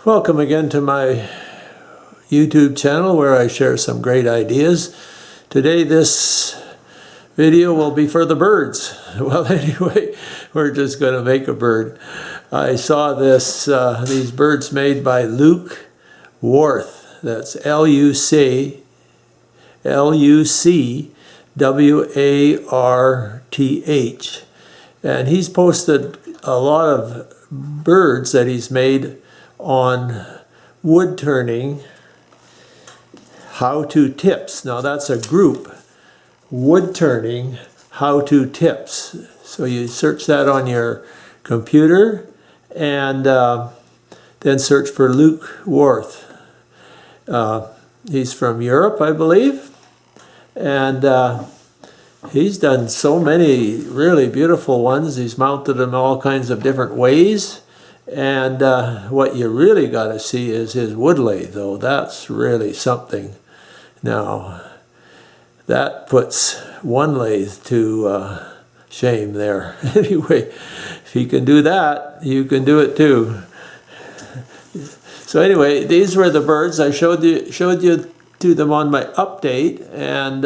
Welcome again to my YouTube channel where I share some great ideas. Today this video will be for the birds. Well, anyway, we're just going to make a bird. I saw these birds made by Luke Warth. That's L-U-C-W-A-R-T-H. And he's posted a lot of birds that he's made on wood turning how-to tips. Now that's a group, wood turning how-to tips. So you search that on your computer and then search for Luke Warth. He's from Europe, I believe, and he's done so many really beautiful ones. He's mounted them all kinds of different ways. And what you really got to see is his wood lathe, though. That's really something. Now, that puts one lathe to shame there. Anyway, if he can do that, you can do it too. So anyway, these were the birds. I showed you to them on my update, and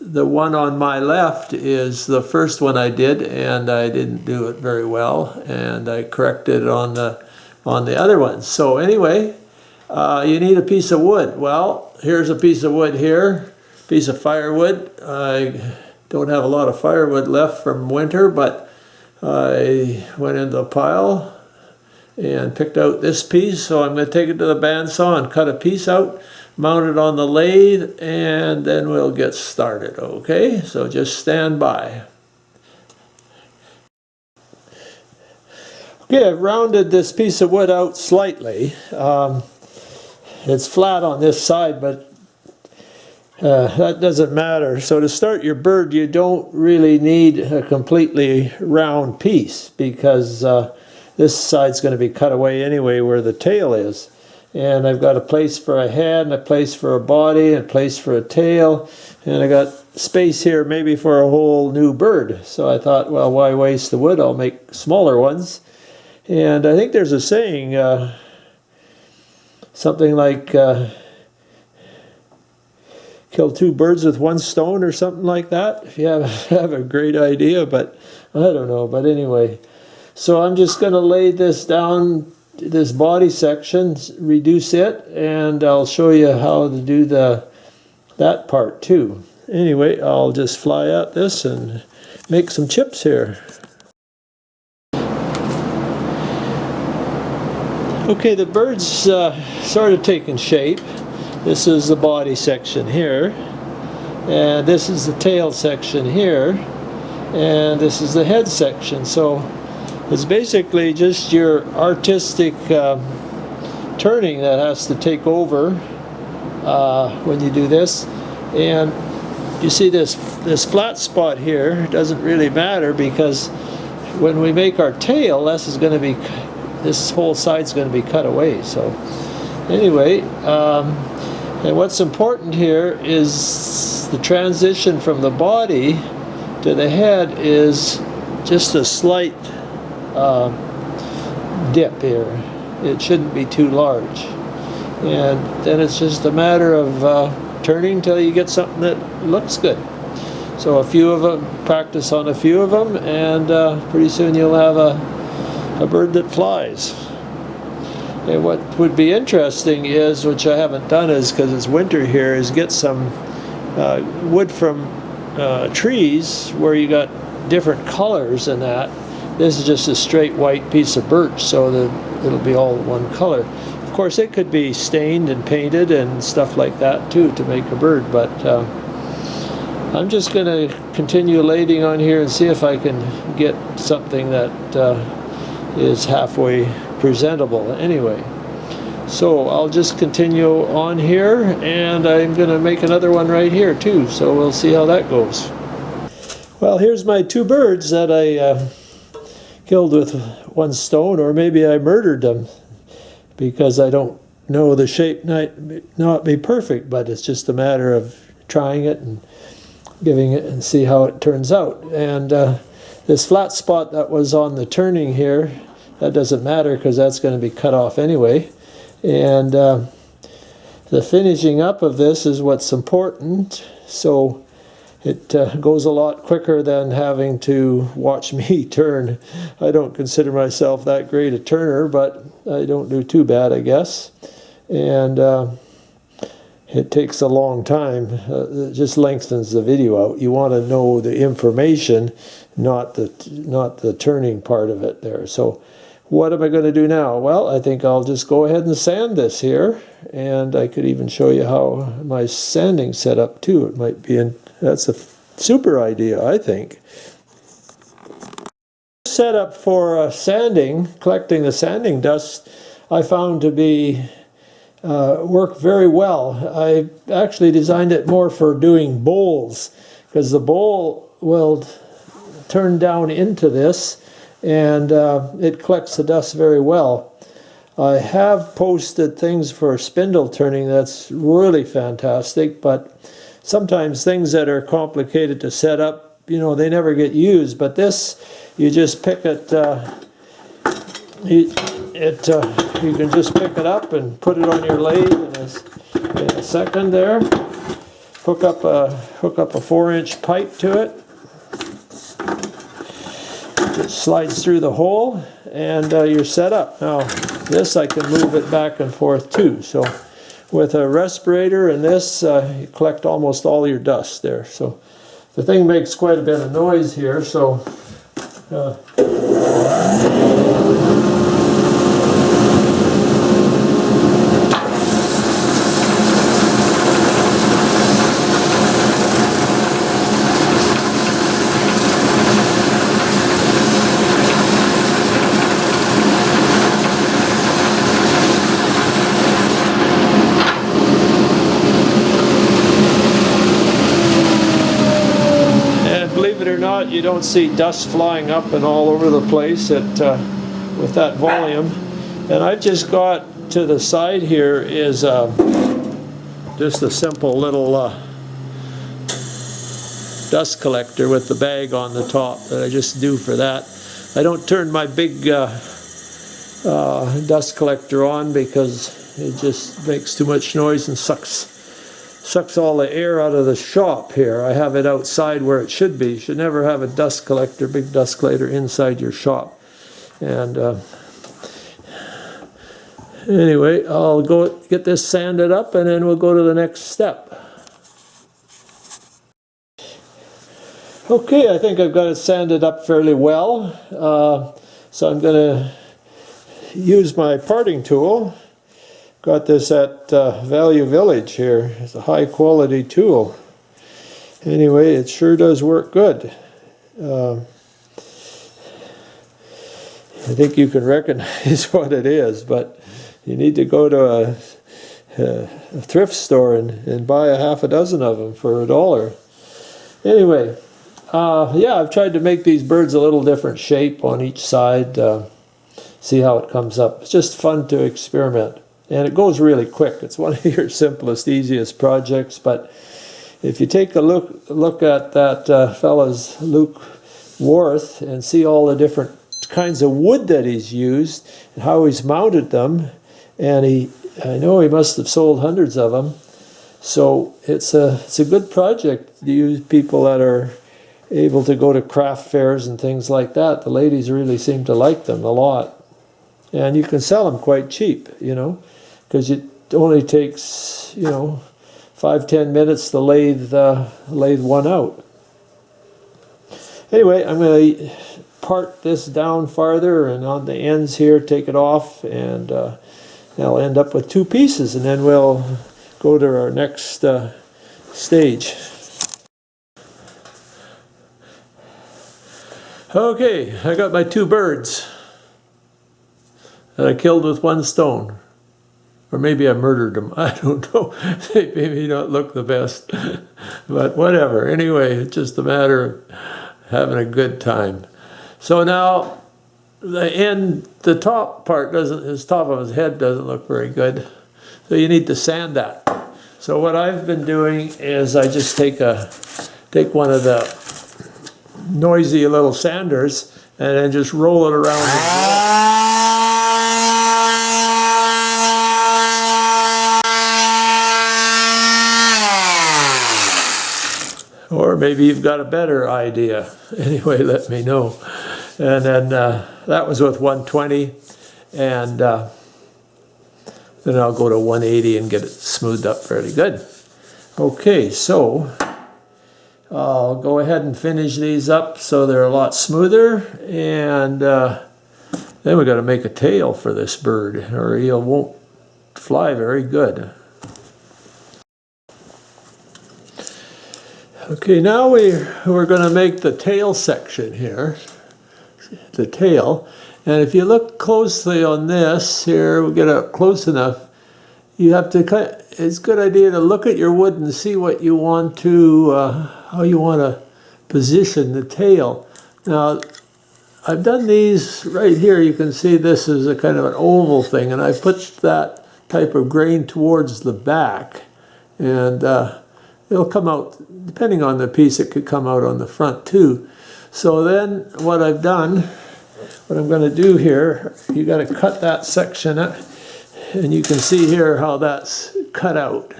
the one on my left is the first one I did, and I didn't do it very well, and I corrected it on the other ones. So anyway, you need a piece of wood. Well, here's a piece of wood here, piece of firewood. I don't have a lot of firewood left from winter, but I went into the pile and picked out this piece, so I'm going to take it to the bandsaw and cut a piece out, mount it on the lathe, and then we'll get started, okay? So just stand by. Okay, I've rounded this piece of wood out slightly. It's flat on this side, but that doesn't matter. So to start your bird, you don't really need a completely round piece, because this side's going to be cut away anyway where the tail is. And I've got a place for a head, and a place for a body, and a place for a tail, and I got space here maybe for a whole new bird. So I thought, well, why waste the wood? I'll make smaller ones. And I think there's a saying, something like, kill two birds with one stone, or something like that, if you have a great idea, but I don't know. But anyway, so I'm just going to lay this down, this body section, reduce it, and I'll show you how to do that part too. Anyway, I'll just fly at this and make some chips here. Okay, the bird's sort of taken shape. This is the body section here, and this is the tail section here, and this is the head section. So it's basically just your artistic turning that has to take over when you do this. And you see this flat spot here doesn't really matter, because when we make our tail, this whole side's going to be cut away. So anyway, and what's important here is the transition from the body to the head is just a slight dip here. It shouldn't be too large, and then it's just a matter of turning till you get something that looks good. So a few of them, practice on a few of them, and pretty soon you'll have a bird that flies. And what would be interesting is, which I haven't done, is because it's winter here, is get some wood from trees where you got different colors in that. This is just a straight white piece of birch, so that it'll be all one color. Of course, it could be stained and painted and stuff like that too to make a bird, but I'm just going to continue lathing on here and see if I can get something that is halfway presentable anyway. So I'll just continue on here, and I'm going to make another one right here too, so we'll see how that goes. Well, here's my two birds that I killed with one stone, or maybe I murdered them, because I don't know, the shape might not be perfect, but it's just a matter of trying it and giving it and see how it turns out. And this flat spot that was on the turning here that doesn't matter because that's going to be cut off anyway. And the finishing up of this is what's important, so it goes a lot quicker than having to watch me turn. I don't consider myself that great a turner, but I don't do too bad, I guess. And it takes a long time. It just lengthens the video out. You want to know the information, not the turning part of it there. So what am I going to do now? Well, I think I'll just go ahead and sand this here, and I could even show you how my sanding set up too. It might be in, that's a super idea, I think. Setup for sanding, collecting the sanding dust, I found to be work very well. I actually designed it more for doing bowls, because the bowl will turn down into this, and it collects the dust very well. I have posted things for spindle turning that's really fantastic, but sometimes things that are complicated to set up, you know, they never get used. But this, you just pick it, you can just pick it up and put it on your lathe in a second there. Hook up a 4-inch pipe to it. It slides through the hole, and you're set up. Now this, I can move it back and forth too. So with a respirator and this, you collect almost all your dust there. So the thing makes quite a bit of noise here. So you don't see dust flying up and all over the place with that volume. And I've just got to the side here is just a simple little dust collector with the bag on the top that I just do for that. I don't turn my big dust collector on because it just makes too much noise and sucks all the air out of the shop here. I have it outside where it should be. You should never have a dust collector, big dust collector, inside your shop. And anyway, I'll go get this sanded up, and then we'll go to the next step. Okay, I think I've got it sanded up fairly well. So I'm going to use my parting tool. Got this at Value Village here. It's a high quality tool. Anyway, it sure does work good. I think you can recognize what it is, but you need to go to a thrift store and buy a half a dozen of them for $1. Anyway, yeah, I've tried to make these birds a little different shape on each side. See how it comes up. It's just fun to experiment. And it goes really quick. It's one of your simplest, easiest projects. But if you take a look at that fellow's Luke Worth and see all the different kinds of wood that he's used and how he's mounted them, and I know he must have sold hundreds of them. So it's a good project to use people that are able to go to craft fairs and things like that. The ladies really seem to like them a lot. And you can sell them quite cheap, you know, because it only takes, you know, 5-10 minutes to lathe one out. Anyway, I'm going to part this down farther, and on the ends here, take it off, and I'll end up with 2 pieces, and then we'll go to our next stage. Okay, I got my 2 birds that I killed with 1 stone. Or maybe I murdered them. I don't know. They maybe don't look the best. But whatever. Anyway, it's just a matter of having a good time. So now, the top part his top of his head doesn't look very good. So you need to sand that. So what I've been doing is I just take one of the noisy little sanders and then just roll it around the grill. Or maybe you've got a better idea. Anyway, let me know. And then that was with 120, and then I'll go to 180 and get it smoothed up fairly good. Okay, so I'll go ahead and finish these up so they're a lot smoother, and then we got to make a tail for this bird, or he won't fly very good. Okay, now we're going to make the tail section here, the tail. And if you look closely on this here, we'll get up close enough. You have to it's a good idea to look at your wood and see what you want to, how you want to position the tail. Now, I've done these right here. You can see this is a kind of an oval thing, and I put that type of grain towards the back, and it'll come out, depending on the piece, it could come out on the front too. So then what I've done, what I'm going to do here, you got to cut that section up, and you can see here how that's cut out.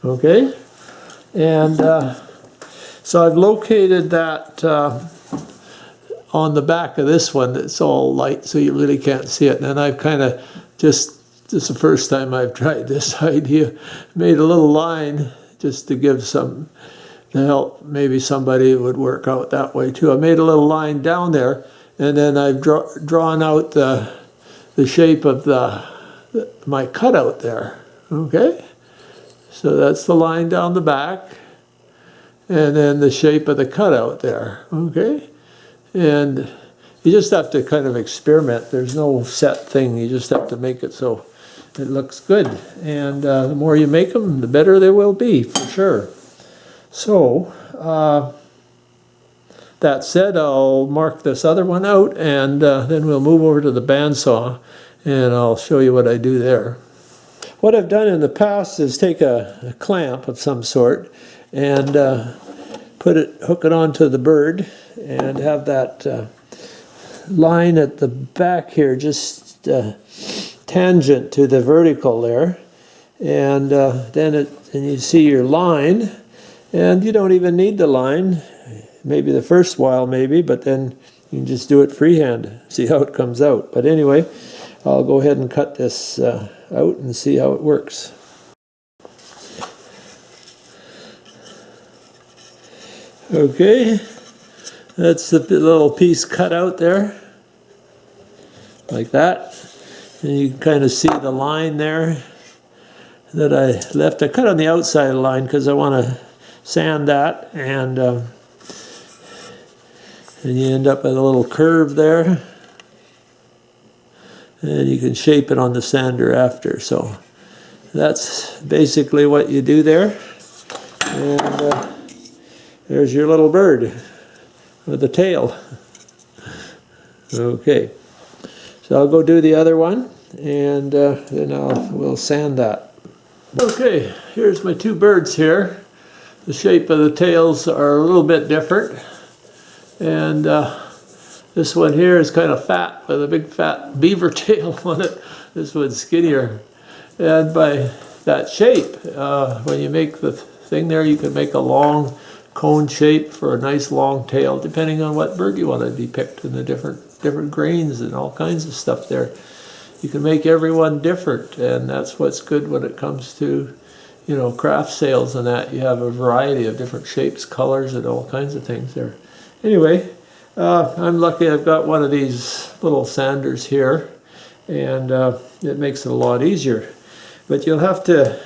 Okay? And so I've located that on the back of this one. It's all light, so you really can't see it. And I've kind of this is the first time I've tried this idea, made a little line just to give some, to help maybe somebody would work out that way too. I made a little line down there, and then I've drawn out the shape of my cutout there. Okay, so that's the line down the back, and then the shape of the cutout there. Okay, and you just have to kind of experiment. There's no set thing. You just have to make it so it looks good, and the more you make them, the better they will be, for sure. So, that said, I'll mark this other one out, and then we'll move over to the bandsaw, and I'll show you what I do there. What I've done in the past is take a clamp of some sort and hook it onto the bird, and have that line at the back here just tangent to the vertical there, and then you see your line, and you don't even need the line, maybe the first while maybe, but then you can just do it freehand, see how it comes out. But anyway, I'll go ahead and cut this out and see how it works. Okay, that's the little piece cut out there, like that. And you can kind of see the line there that I left. I cut on the outside of the line because I want to sand that, and you end up with a little curve there, and you can shape it on the sander after. So that's basically what you do there, and there's your little bird with a tail. Okay, so I'll go do the other one, and then we'll sand that. Okay, here's my two birds here. The shape of the tails are a little bit different, and this one here is kind of fat with a big fat beaver tail on it. This one's skinnier, and by that shape, when you make the thing there, you can make a long cone shape for a nice long tail, depending on what bird you want to depict, and the different grains and all kinds of stuff there. You can make everyone different, and that's what's good when it comes to, you know, craft sales and that. You have a variety of different shapes, colors, and all kinds of things there. Anyway, I'm lucky I've got one of these little sanders here, and it makes it a lot easier. But you have to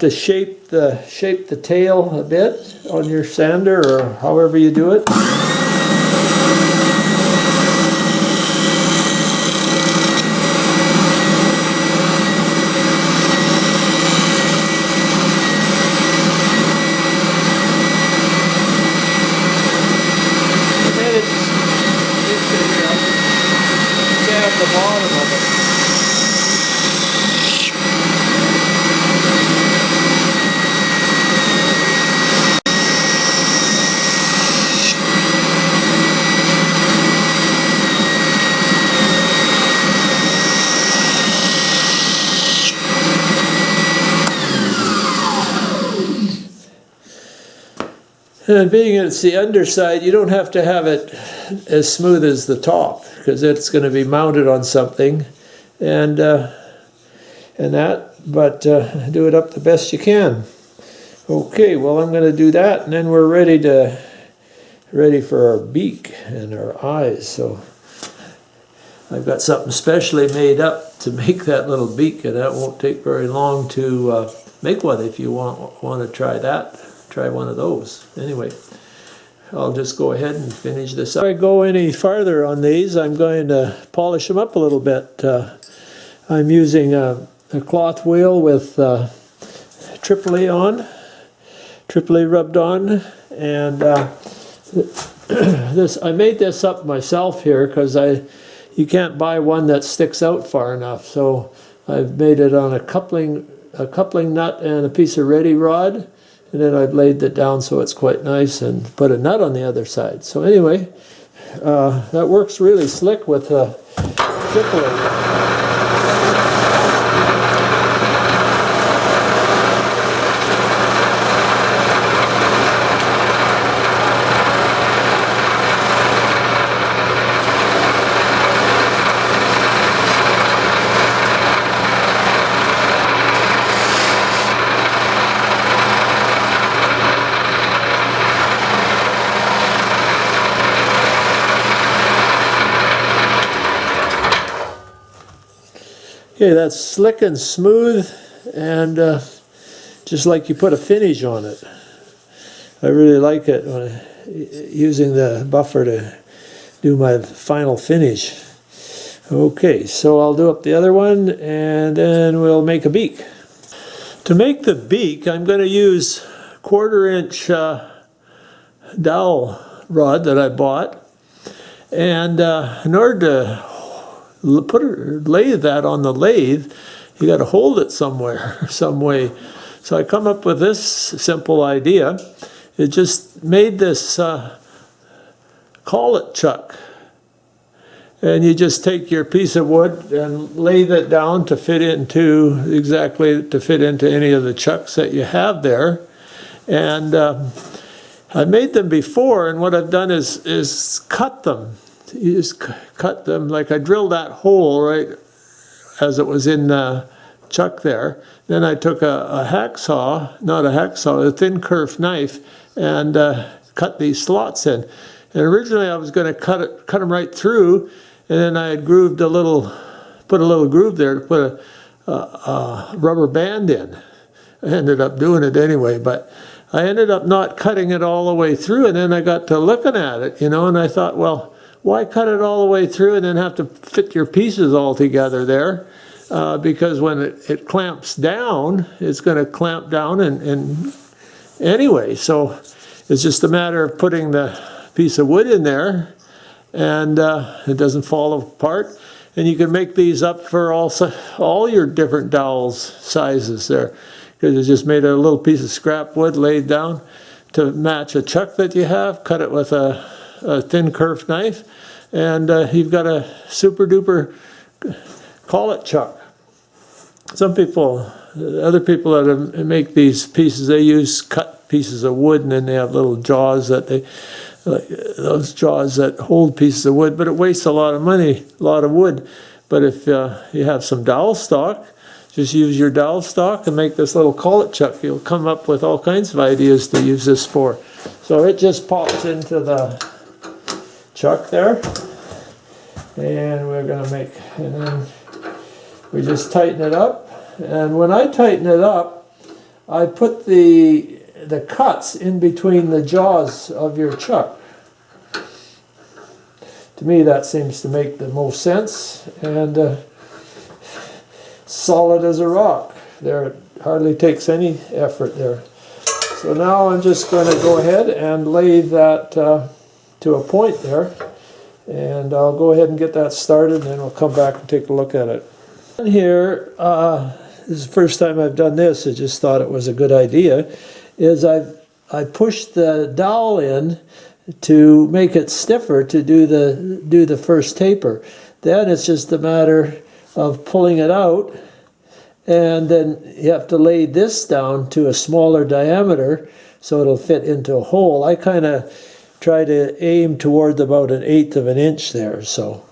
shape the tail a bit on your sander, or however you do it. The bottom of it. And being it's the underside, you don't have to have it as smooth as the top, because it's going to be mounted on something, and that. But do it up the best you can. Okay, well, I'm going to do that, and then we're ready for our beak and our eyes. So I've got something specially made up to make that little beak, and that won't take very long to make one. If you want to try that, try one of those. Anyway, I'll just go ahead and finish this up. Before I go any farther on these, I'm going to polish them up a little bit. I'm using a cloth wheel with AAA rubbed on, and I made this up myself here because you can't buy one that sticks out far enough. So I've made it on a coupling nut and a piece of ready rod, and then I've laid it down so it's quite nice, and put a nut on the other side. So anyway, that works really slick with AAA. Okay, that's slick and smooth, and just like you put a finish on it. I really like it when using the buffer to do my final finish. Okay, so I'll do up the other one, and then we'll make a beak. To make the beak, I'm going to use 1/4-inch dowel rod that I bought, and in order to lay that on the lathe, you got to hold it somewhere, some way. So I come up with this simple idea. It just made this collet chuck, and you just take your piece of wood and lathe it down to fit into any of the chucks that you have there. And I made them before, and what I've done is cut them. You just cut them, like I drilled that hole right as it was in the chuck there. Then I took a thin kerf knife, and cut these slots in. And originally I was going to cut them right through, and then I had put a little groove there to put a rubber band in. I ended up doing it anyway, but I ended up not cutting it all the way through, and then I got to looking at it, and I thought, well, why cut it all the way through and then have to fit your pieces all together there? Because when it clamps down, it's going to clamp down and anyway. So it's just a matter of putting the piece of wood in there, and it doesn't fall apart. And you can make these up for all your different dowels sizes there, because it's just made a little piece of scrap wood laid down to match a chuck that you have. Cut it with a thin kerf knife, and you've got a super duper collet chuck. Other people that make these pieces, they use cut pieces of wood, and then they have little jaws those jaws that hold pieces of wood, but it wastes a lot of money, a lot of wood. But if you have some dowel stock, just use your dowel stock and make this little collet chuck. You'll come up with all kinds of ideas to use this for. So it just pops into the chuck there, and and then we just tighten it up. And when I tighten it up, I put the cuts in between the jaws of your chuck. To me, that seems to make the most sense, and solid as a rock. There, it hardly takes any effort there. So now I'm just going to go ahead and lay that to a point there, and I'll go ahead and get that started, and then we'll come back and take a look at it. Here, this is the first time I've done this. I just thought it was a good idea. I pushed the dowel in to make it stiffer to do the first taper. Then it's just a matter of pulling it out, and then you have to lay this down to a smaller diameter so it'll fit into a hole. I kind of try to aim toward about 1/8 of an inch there, so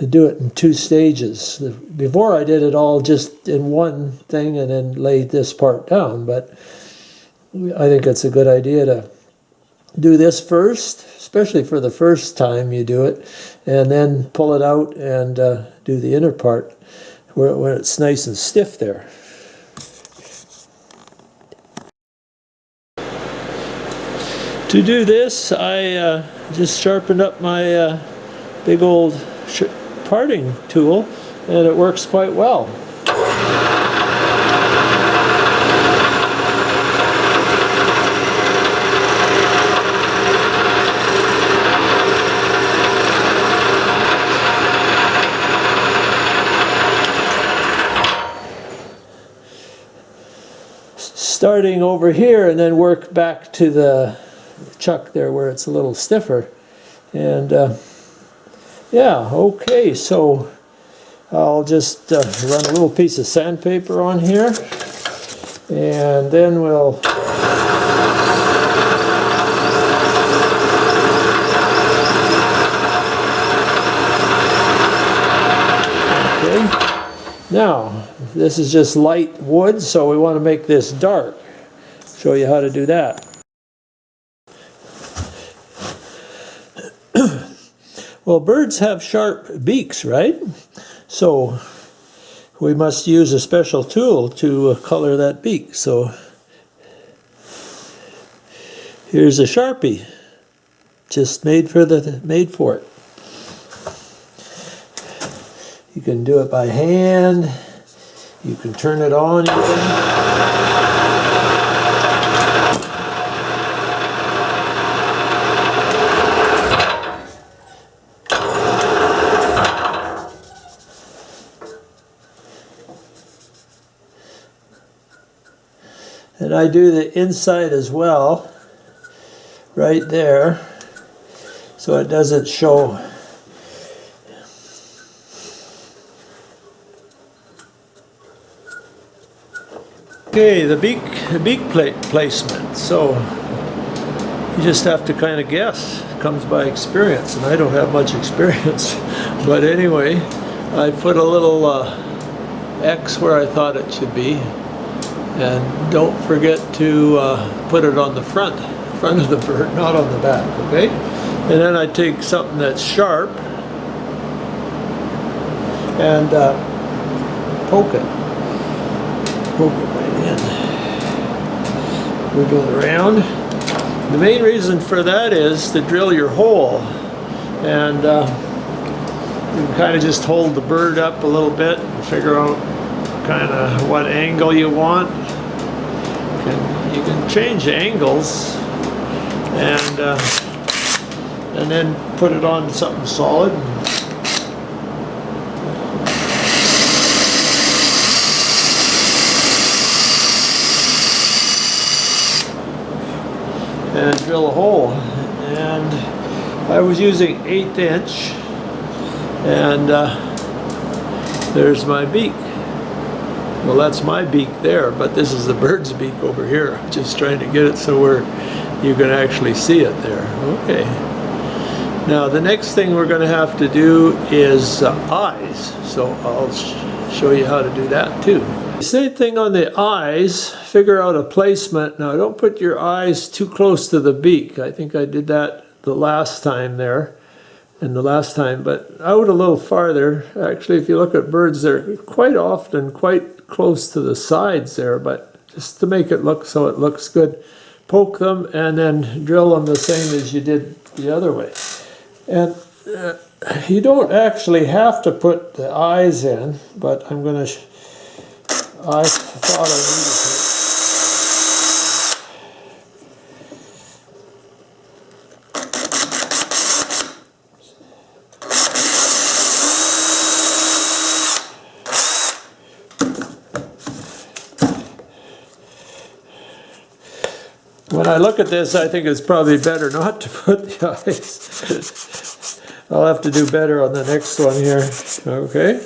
I do it in 2 stages. Before I did it all just in one thing and then laid this part down, but I think it's a good idea to do this first, especially for the first time you do it, and then pull it out and do the inner part where it's nice and stiff there. To do this, I just sharpened up my big old parting tool, and it works quite well. Starting over here and then work back to the chuck there where it's a little stiffer. And yeah, okay, so I'll just run a little piece of sandpaper on here, and then we'll now, this is just light wood, so we want to make this dark. Show you how to do that. Well, birds have sharp beaks, right? So we must use a special tool to color that beak. So here's a Sharpie, just made for it. You can do it by hand. You can turn it on even. And I do the inside as well, right there, so it doesn't show. Okay, the beak placement. So you just have to kind of guess. It comes by experience, and I don't have much experience. But anyway, I put a little X where I thought it should be. And don't forget to put it on the front of the bird, not on the back, okay? And then I take something that's sharp and poke it right in. Wiggle it around. The main reason for that is to drill your hole, and you can kind of just hold the bird up a little bit and figure out kind of what angle you want. You can change angles and then put it on something solid. And drill a hole. And I was using 1/8 inch, and there's my beak. Well, that's my beak there, but this is the bird's beak over here. I'm just trying to get it so where you can actually see it there. Okay. Now the next thing we're going to have to do is eyes. So I'll show you how to do that too. Same thing on the eyes. Figure out a placement. Now don't put your eyes too close to the beak. I think I did that the last time there. But out a little farther. Actually, if you look at birds, they're quite often quite close to the sides there, but just to make it look so it looks good, poke them and then drill them the same as you did the other way. And you don't actually have to put the eyes in, but I'm going to, I thought I needed to. When I look at this, I think it's probably better not to put the eyes. I'll have to do better on the next one here. Okay.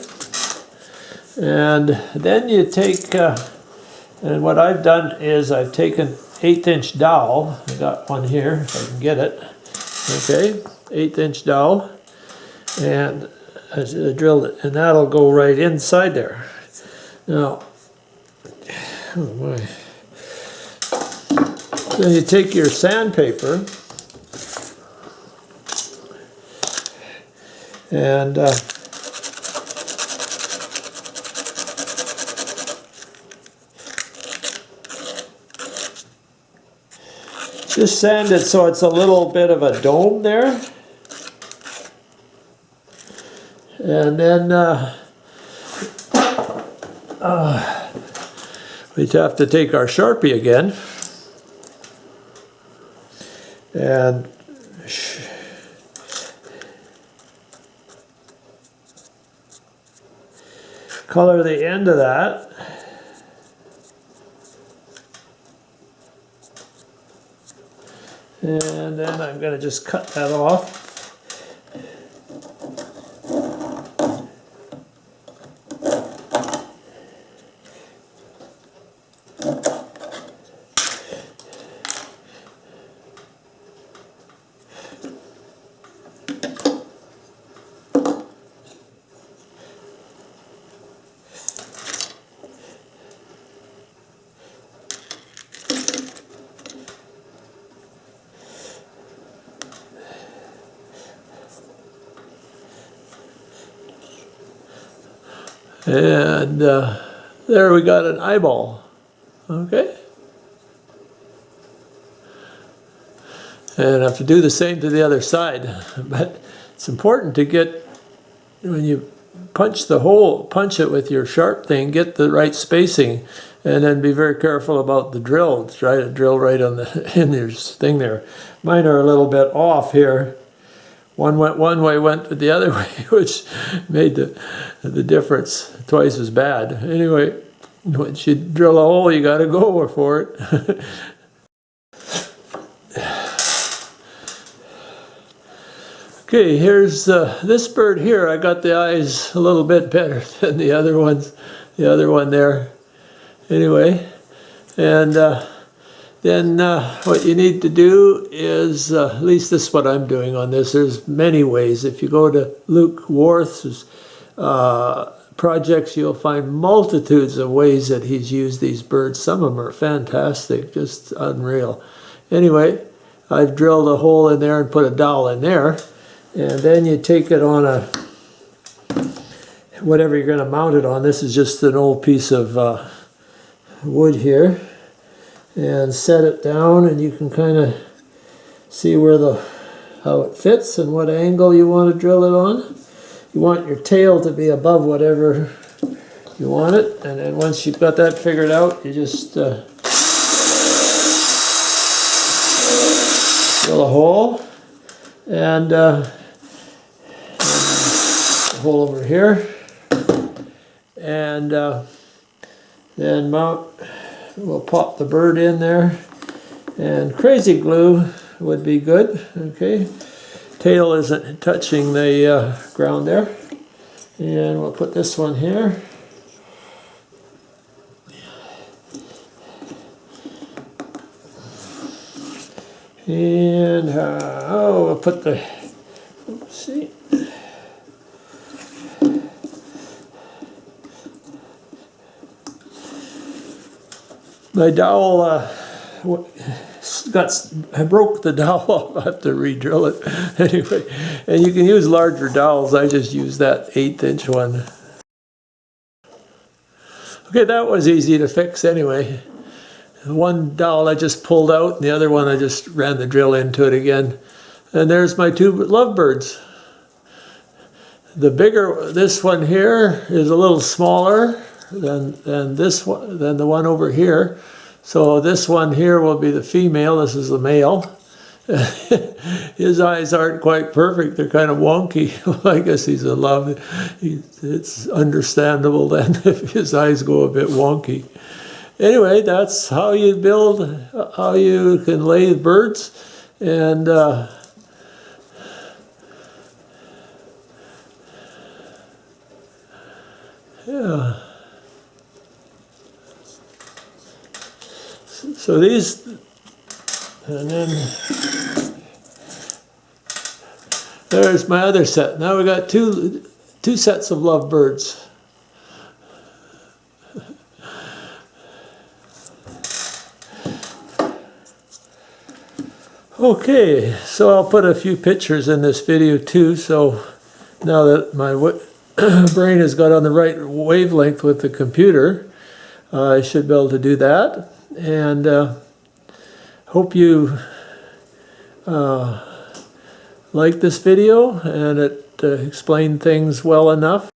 And then you take, and what I've done is I've taken 1/8" dowel. I got one here if I can get it. Okay, 1/8" dowel, and I drilled it, and that'll go right inside there. Now, oh my. Then you take your sandpaper and just sand it so it's a little bit of a dome there. And then we'd have to take our Sharpie again and color the end of that. And then I'm going to just cut that off. And there we got an eyeball. Okay. And I have to do the same to the other side. But it's important to get, when you punch the hole, punch it with your sharp thing, get the right spacing, and then be very careful about the drill. Try to drill right on the in your thing there. Mine are a little bit off here. One went one way, went the other way, which made the difference twice as bad. Anyway, once you drill a hole, you got to go for it. Okay, here's this bird here. I got the eyes a little bit better than the other ones. The other one there. Anyway, and then what you need to do is, at least this is what I'm doing on this. There's many ways. If you go to Luke Worth's projects, you'll find multitudes of ways that he's used these birds. Some of them are fantastic, just unreal. Anyway, I've drilled a hole in there and put a dowel in there. And then you take it on a, whatever you're going to mount it on. This is just an old piece of wood here. And set it down, and you can kind of see where how it fits and what angle you want to drill it on. You want your tail to be above whatever you want it, and then once you've got that figured out, you just drill a hole, and a hole over here, and then mount. We'll pop the bird in there, and crazy glue would be good. Okay, tail isn't touching the ground there, and we'll put this one here. And we'll put the, let's see. My dowel I broke the dowel off. I have to re-drill it anyway. And you can use larger dowels. I just used that 1/8" one. Okay, that was easy to fix anyway. One dowel I just pulled out, and the other one I just ran the drill into it again. And there's my two lovebirds. The bigger, this one here is a little smaller than this one, than the one over here. So this one here will be the female. This is the male. His eyes aren't quite perfect. They're kind of wonky. I guess he's in love. It's understandable then if his eyes go a bit wonky. Anyway, that's how you build, how you can lay birds. And yeah. So these And then there's my other set. Now we got two sets of lovebirds. Okay, so I'll put a few pictures in this video too, so now that my brain has got on the right wavelength with the computer, I should be able to do that. And hope you like this video, and it explained things well enough.